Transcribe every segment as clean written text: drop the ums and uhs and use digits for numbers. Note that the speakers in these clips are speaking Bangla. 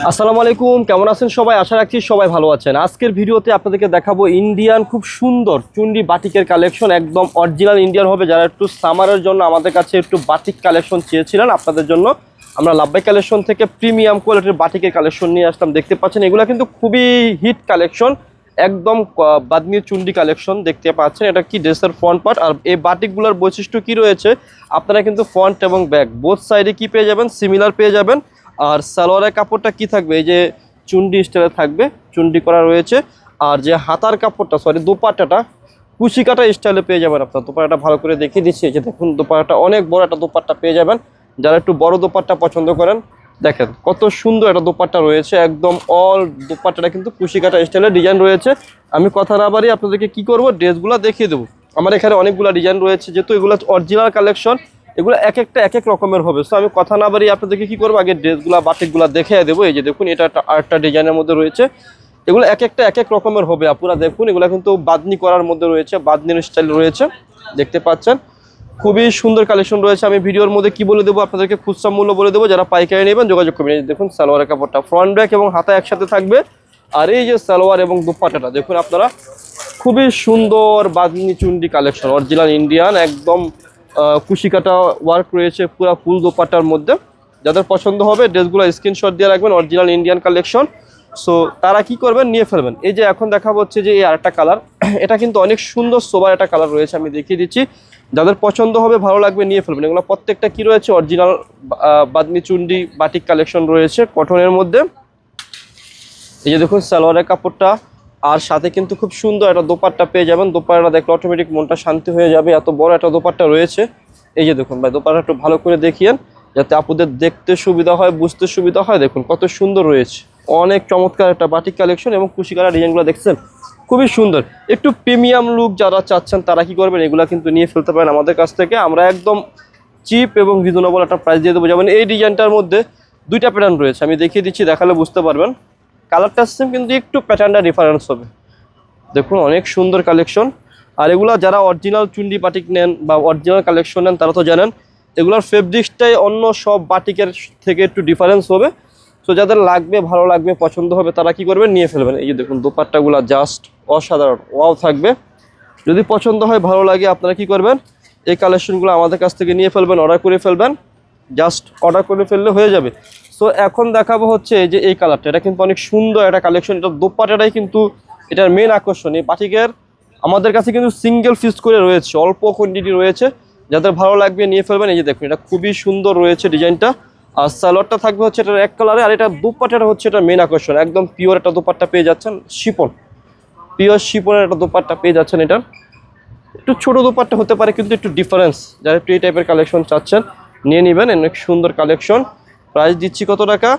আসসালামু আলাইকুম, কেমন আছেন সবাই? আশা রাখছি সবাই ভালো আছেন। আজকের ভিডিওতে আপনাদেরকে দেখাবো ইন্ডিয়ান খুব সুন্দর চুন্ডি বাটিকের কালেকশন, একদম অরিজিনাল ইন্ডিয়ান হবে। যারা একটু সামারের জন্য আমাদের কাছে একটু বাটিক কালেকশন চেয়েছিলেন, আপনাদের জন্য আমরা লাভবাই কালেকশন থেকে প্রিমিয়াম কোয়ালিটির বাটিকের কালেকশন নিয়ে আসলাম। দেখতে পাচ্ছেন এগুলো কিন্তু খুবই হিট কালেকশন, একদম বাদনি চুন্ডি কালেকশন দেখতে পাচ্ছেন। এটা কি ড্রেসের ফ্রন্ট পার্ট, আর এই বাটিকগুলোর বৈশিষ্ট্য কি রয়েছে, আপনারা কিন্তু ফ্রন্ট এবং ব্যাক বোথ সাইডে কি পেয়ে যাবেন, সিমিলার পেয়ে যাবেন। আর সালোয়ারের কাপড়টা কি থাকবে, এই যে চুন্ডি স্টাইলে থাকবে, চুন্ডি করা রয়েছে। আর যে হাতার কাপড়টা দোপাট্টাটা কুচি কাটা স্টাইলে পেয়ে যাবেন। আপনার দোপাট্টাটা ভালো করে দেখিয়ে দিচ্ছি, এই যে দেখুন দোপাট্টাটা অনেক বড় একটা দোপাট্টা পেয়ে যাবেন। যারা একটু বড় দোপাট্টা পছন্দ করেন, দেখেন কত সুন্দর একটা দোপাট্টা রয়েছে, একদম অল দোপাট্টাটা কিন্তু কুচি কাটা স্টাইলের ডিজাইন রয়েছে। আমি কথা না বাড়িয়ে আপনাদেরকে কি করব, ড্রেসগুলো দেখিয়ে দেবো। আমার এখানে অনেকগুলো ডিজাইন রয়েছে, যেহেতু এগুলো অরিজিনাল কালেকশন, এগুলো এক একটা এক এক রকমের হবে। সো আমি কথা না বাড়িয়ে আপনাদেরকে কি করবো, আগে ড্রেসগুলো বাটিকগুলো দেখিয়ে দেবো। এই যে দেখুন, এটা একটা আরেকটা ডিজাইনের মধ্যে রয়েছে। এগুলো এক একটা এক এক রকমের হবে, আপনারা দেখুন। এগুলো কিন্তু বাদনি করার মধ্যে রয়েছে, বাদনির স্টাইল রয়েছে, দেখতে পাচ্ছেন। খুবই সুন্দর কালেকশন রয়েছে। আমি ভিডিওর মধ্যে কি বলে দেবো আপনাদেরকে, খুচরা মূল্য বলে দেবো। যারা পাইকারি নেবেন যোগাযোগ করবেন। এই দেখুন সালোয়ারের কাপড়টা ফ্রন্ট ব্যাক এবং হাতা একসাথে থাকবে। আর এই যে সালোয়ার এবং দুপাট্টাটা দেখুন আপনারা, খুবই সুন্দর Bamni Chundi collection, original Indian, একদম কুশি কাটা ওয়ার্ক রয়েছে পুরো ফুল দোপাট্টার মধ্যে। যাদের পছন্দ হবে ড্রেসগুলো স্ক্রিনশট দিয়ে রাখবেন, অরিজিনাল ইন্ডিয়ান কালেকশন। সো তারা কি করবেন, নিয়ে ফেলবেন। এই যে এখন দেখা হচ্ছে যে এই আরেকটা কালার, এটা কিন্তু অনেক সুন্দর সোবার একটা কালার রয়েছে, আমি দেখিয়ে দিচ্ছি। যাদের পছন্দ হবে, ভালো লাগবে, নিয়ে ফেলবেন। এগুলো প্রত্যেকটা কি রয়েছে, original Bamni Chundi batik collection রয়েছে কটনের মধ্যে। এই যে দেখুন সালোয়ারের কাপড়টা, আর সাথে কিন্তু খুব সুন্দর একটা দোপাট্টা পেয়ে যাবেন। দোপাট্টা দেখলে অটোমেটিক মনটা শান্তি হয়ে যাবে, এত বড় একটা দোপাট্টা রয়েছে। এই যে দেখুন ভাই, দোপাট্টা একটু ভালো করে দেখিয়েন, যাতে আপুদের দেখতে সুবিধা হয়, বুঝতে সুবিধা হয়। দেখুন কত সুন্দর রয়েছে, অনেক চমৎকার একটা বাটিক কালেকশন। এবং কুশি কালার ডিজাইনগুলো দেখছেন, খুবই সুন্দর। একটু প্রিমিয়াম লুক যারা চাচ্ছেন, তারা কি করবেন, এগুলো কিন্তু নিয়ে ফেলতে পারেন আমাদের কাছ থেকে। আমরা একদম চিপ এবং রিজনেবল একটা প্রাইস দিয়ে দেবো। যেমন এই ডিজাইনটার মধ্যে দুইটা প্যাটার্ন রয়েছে, আমি দেখিয়ে দিচ্ছি, দেখালে বুঝতে পারবেন। কালারটা সেম কিন্তু একটু প্যাটার্নটা ডিফারেন্স হবে। দেখুন অনেক সুন্দর কালেকশন। আর এগুলো যারা অরিজিনাল চুন্ডি বাটিক নেন বা অরিজিনাল কালেকশন নেন, তারা তো জানেন এগুলোর ফেব্রিক্সটাই অন্য সব বাটিকের থেকে একটু ডিফারেন্স হবে। সো যাদের লাগবে, ভালো লাগবে, পছন্দ হবে, তারা কি করবেন, নিয়ে ফেলবেন। এই যে দেখুন দোপাট্টাগুলো জাস্ট অসাধারণ, ওয়াও থাকবে। যদি পছন্দ হয়, ভালো লাগে, আপনারা কি করবেন, এই কালেকশনগুলো আমাদের কাছ থেকে নিয়ে ফেলবেন, অর্ডার করে ফেলবেন। জাস্ট অর্ডার করে ফেললে হয়ে যাবে। সো এখন দেখাবো হচ্ছে এই যে এই কালারটা, এটা কিন্তু অনেক সুন্দর একটা কালেকশন। এটা দোপাট্টাটাই কিন্তু এটার মেন আকর্ষণ। এই বাটিকের আমাদের কাছে কিন্তু সিঙ্গেল পিস করে রয়েছে, অল্প কোয়ান্টিটি রয়েছে। যাদের ভালো লাগবে নিয়ে ফেলবেন। এই যে দেখুন, এটা খুবই সুন্দর রয়েছে ডিজাইনটা। আর সালোয়ারটা থাকবে হচ্ছে এটার এক কালারে, আর এটা দোপাট্টাটা হচ্ছে এটা মেন আকর্ষণ। একদম পিওর একটা দোপাট্টা পেয়ে যাচ্ছেন, শিপন, পিওর শিপনের একটা দোপাট্টা পেয়ে যাচ্ছেন। এটা একটু ছোট দোপাট্টা হতে পারে, কিন্তু একটু ডিফারেন্স। যারা একটু এই টাইপের কালেকশন চাচ্ছেন, নিয়ে নেবেন। অনেক সুন্দর কালেকশন। প্রাইস দিচ্ছি কত টাকা,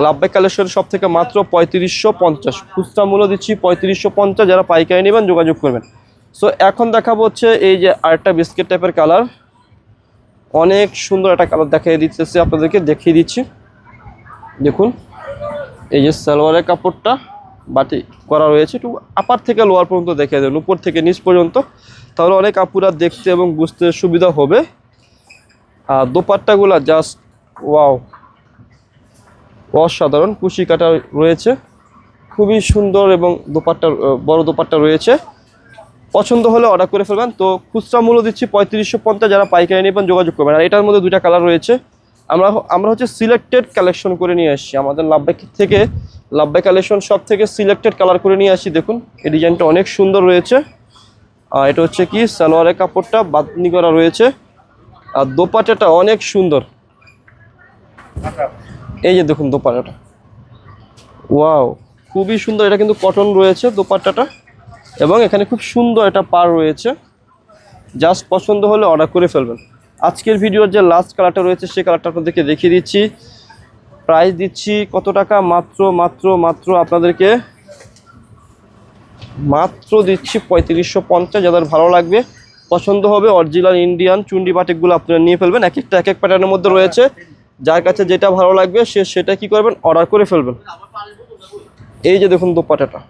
লাভবাই কালেকশন সব থেকে মাত্র 3550, খুচরা মূল্য দিচ্ছি 3550। যারা পাইকারি নেবেন যোগাযোগ করবেন। সো এখন দেখাবো হচ্ছে এই যে আরেকটা বিস্কিট টাইপের কালার, অনেক সুন্দর একটা কালার দেখিয়ে দিচ্ছি, আপনাদেরকে দেখিয়ে দিচ্ছি। দেখুন এই যে সালোয়ারের কাপড়টা বাটি করা রয়েছে, একটু আপার থেকে লোয়ার পর্যন্ত দেখিয়ে দেবেন, উপর থেকে নিচ পর্যন্ত, তাহলে অনেক আপুরা দেখতে এবং বুঝতে সুবিধা হবে। আর দোপাট্টাগুলো জাস্ট ওয়াও, অসাধারণ, কুশি কাটা রয়েছে, খুবই সুন্দর। এবং দোপাট্টা বড় দোপাট্টা রয়েছে। পছন্দ হলে অর্ডার করে ফেলবেন। তো খুচরা মূল্য দিচ্ছি 3550, যারা পাইকারি নেবেন যোগাযোগ করবেন। আর এটার মধ্যে দুইটা কালার রয়েছে। আমরা হচ্ছে সিলেক্টেড কালেকশন করে নিয়ে আসছি আমাদের লাভবাই থেকে, লাভবাই কালেকশন সব থেকে সিলেক্টেড কালার করে নিয়ে আসি। দেখুন এই ডিজাইনটা অনেক সুন্দর রয়েছে। আর এটা হচ্ছে কি সালোয়ারের কাপড়টা বাদনি করা রয়েছে, আর দোপাট্টাটা অনেক সুন্দর। এই যে দেখুন দোপাট্টাটা, ওয়াও, খুবই সুন্দর। এটা কিন্তু কটন রয়েছে দোপাট্টাটা, এবং এখানে খুব সুন্দর একটা পার রয়েছে। জাস্ট পছন্দ হলে অর্ডার করে ফেলবেন। আজকের ভিডিওর যে লাস্ট কালারটা রয়েছে, সেই কালারটা আপনাদেরকে দেখিয়ে দিচ্ছি। প্রাইস দিচ্ছি কত টাকা, মাত্র মাত্র মাত্র আপনাদেরকে মাত্র দিচ্ছি 3550। যাদের ভালো লাগবে, পছন্দ হবে, অরিজিনাল ইন্ডিয়ান চুন্ডি বাটিকগুলো আপনারা নিয়ে ফেলবেন। এক একটা এক এক প্যাটার্নের মধ্যে রয়েছে। যার কাছে যেটা ভালো লাগবে সে সেটা কি করবেন, অর্ডার করে ফেলবেন। এই যে দেখুন দোপাট্টাটা,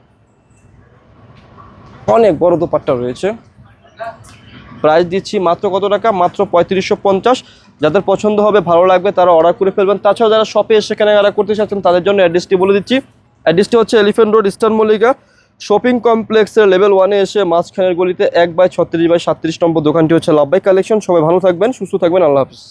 অনেক বড় দোপাট্টা রয়েছে। প্রাইস দিচ্ছি মাত্র কত টাকা, মাত্র 3550। যাদের পছন্দ হবে ভালো লাগবে তারা অর্ডার করে ফেলবেন। তাছাড়াও যারা শপে এসে কেনাকাটা করতে চাচ্ছেন তাদের জন্য অ্যাড্রেসটি বলে দিচ্ছি। অ্যাড্রেসটি হচ্ছে elephant road, eastern Mallika shopping কমপ্লেক্সের লেভেল 1-এ এসে মাঝখানের গলিতে 1/36/37 নম্বর দোকানটি হচ্ছে লাভবাই কালেকশন। সবাই ভালো থাকবেন, সুস্থ থাকবেন, আল্লাহ হাফিজ।